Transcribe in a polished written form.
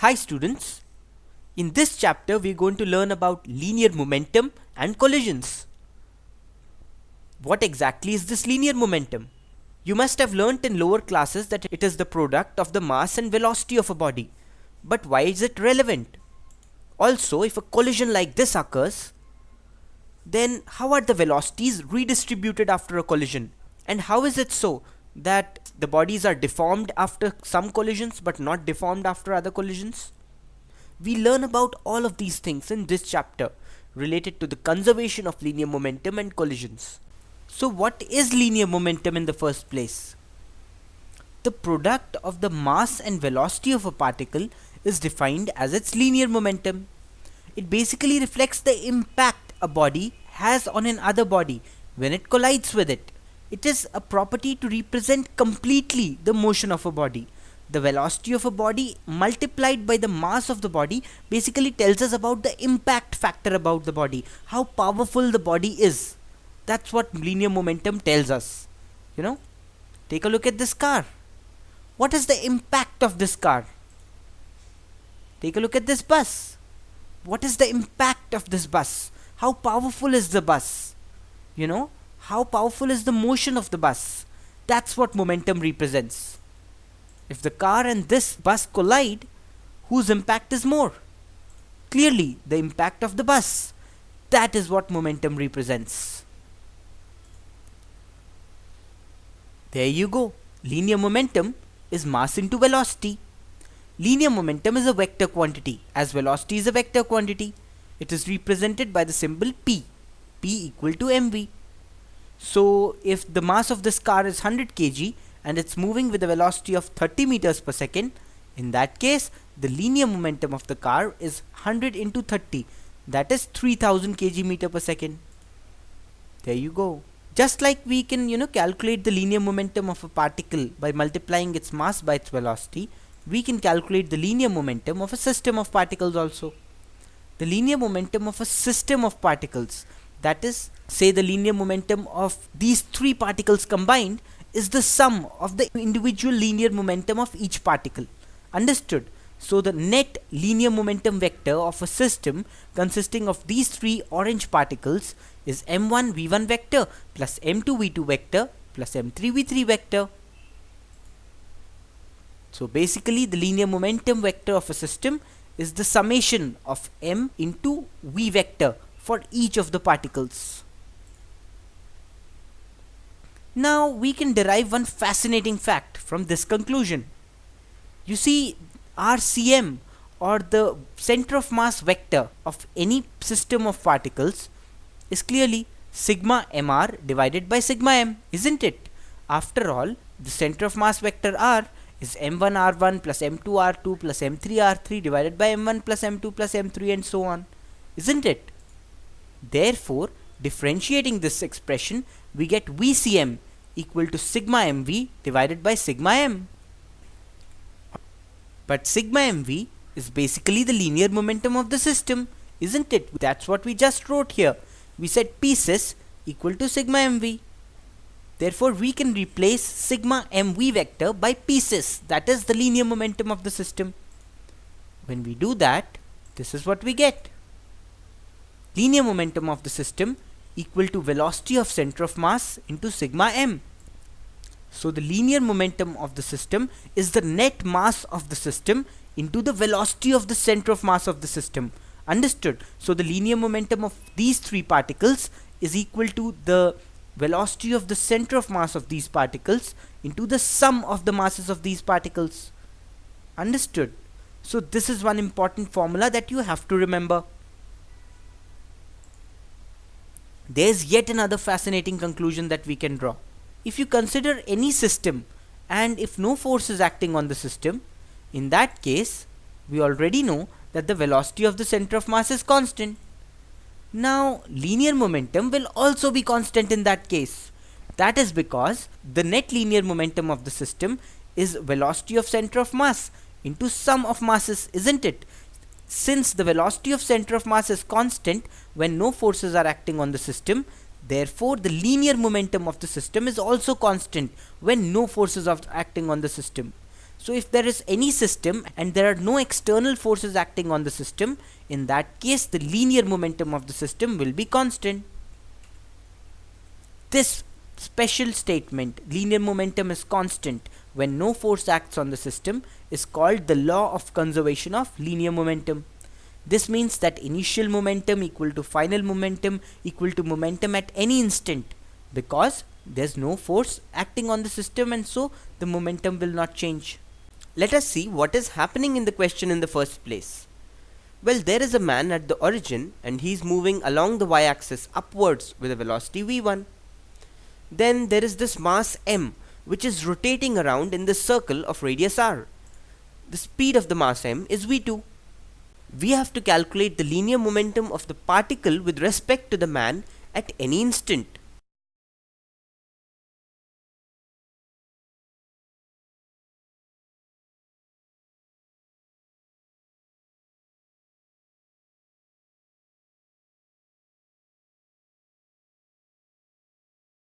Hi students, in this chapter we are going to learn about linear momentum and collisions. What exactly is this linear momentum? You must have learnt in lower classes that it is the product of the mass and velocity of a body. But why is it relevant? Also, if a collision like this occurs, then how are the velocities redistributed after a collision? And how is it so that the bodies are deformed after some collisions but not deformed after other collisions? We learn about all of these things in this chapter related to the conservation of linear momentum and collisions. So what is linear momentum in the first place? The product of the mass and velocity of a particle is defined as its linear momentum. It basically reflects the impact a body has on another body when it collides with it. It is a property to represent completely the motion of a body. The velocity of a body multiplied by the mass of the body basically tells us about the impact factor about the body, how powerful the body is. That's what linear momentum tells us. Take a look at this car. What is the impact of this car? Take a look at this bus. What is the impact of this bus? How powerful is the bus? How powerful is the motion of the bus? That's what momentum represents. If the car and this bus collide, whose impact is more? Clearly, the impact of the bus. That is what momentum represents. There you go. Linear momentum is mass into velocity. Linear momentum is a vector quantity, as velocity is a vector quantity. It is represented by the symbol P. P equal to mv. So, if the mass of this car is 100 kg and it's moving with a velocity of 30 meters per second, in that case, the linear momentum of the car is 100 into 30. That is 3000 kg meter per second. There you go. Just like we can, calculate the linear momentum of a particle by multiplying its mass by its velocity, we can calculate the linear momentum of a system of particles also. The linear momentum of a system of particles, that is, say the linear momentum of these three particles combined, is the sum of the individual linear momentum of each particle. Understood? So the net linear momentum vector of a system consisting of these three orange particles is m1 v1 vector plus m2 v2 vector plus m3 v3 vector. So basically the linear momentum vector of a system is the summation of m into v vector for each of the particles. Now we can derive one fascinating fact from this conclusion. You see, RCM, or the center of mass vector of any system of particles, is clearly sigma mr divided by sigma m, isn't it? After all, the center of mass vector r is m1 r1 plus m2 r2 plus m3 r3 divided by m1 plus m2 plus m3 and so on, isn't it? Therefore, differentiating this expression, we get VCM equal to sigma mv divided by sigma m. But sigma mv is basically the linear momentum of the system, isn't it? That's what we just wrote here. We said pieces equal to sigma mv. Therefore, we can replace sigma mv vector by pieces, that is the linear momentum of the system. When we do that, this is what we get. Linear momentum of the system equal to velocity of center of mass into sigma m. So the linear momentum of the system is the net mass of the system into the velocity of the center of mass of the system. Understood? So the linear momentum of these three particles is equal to the velocity of the center of mass of these particles into the sum of the masses of these particles. Understood? So this is one important formula that you have to remember. There's yet another fascinating conclusion that we can draw. If you consider any system and if no force is acting on the system, in that case, we already know that the velocity of the center of mass is constant. Now, linear momentum will also be constant in that case. That is because the net linear momentum of the system is velocity of center of mass into sum of masses, isn't it? Since the velocity of center of mass is constant when no forces are acting on the system, therefore the linear momentum of the system is also constant when no forces are acting on the system. So if there is any system and there are no external forces acting on the system, in that case the linear momentum of the system will be constant. This special statement, linear momentum is constant when no force acts on the system, is called the law of conservation of linear momentum. This means that initial momentum equal to final momentum equal to momentum at any instant, because there's no force acting on the system and so the momentum will not change. Let us see what is happening in the question in the first place. Well, there is a man at the origin and he is moving along the y-axis upwards with a velocity v1. Then there is this mass m which is rotating around in this circle of radius r. The speed of the mass m is v2. We have to calculate the linear momentum of the particle with respect to the man at any instant.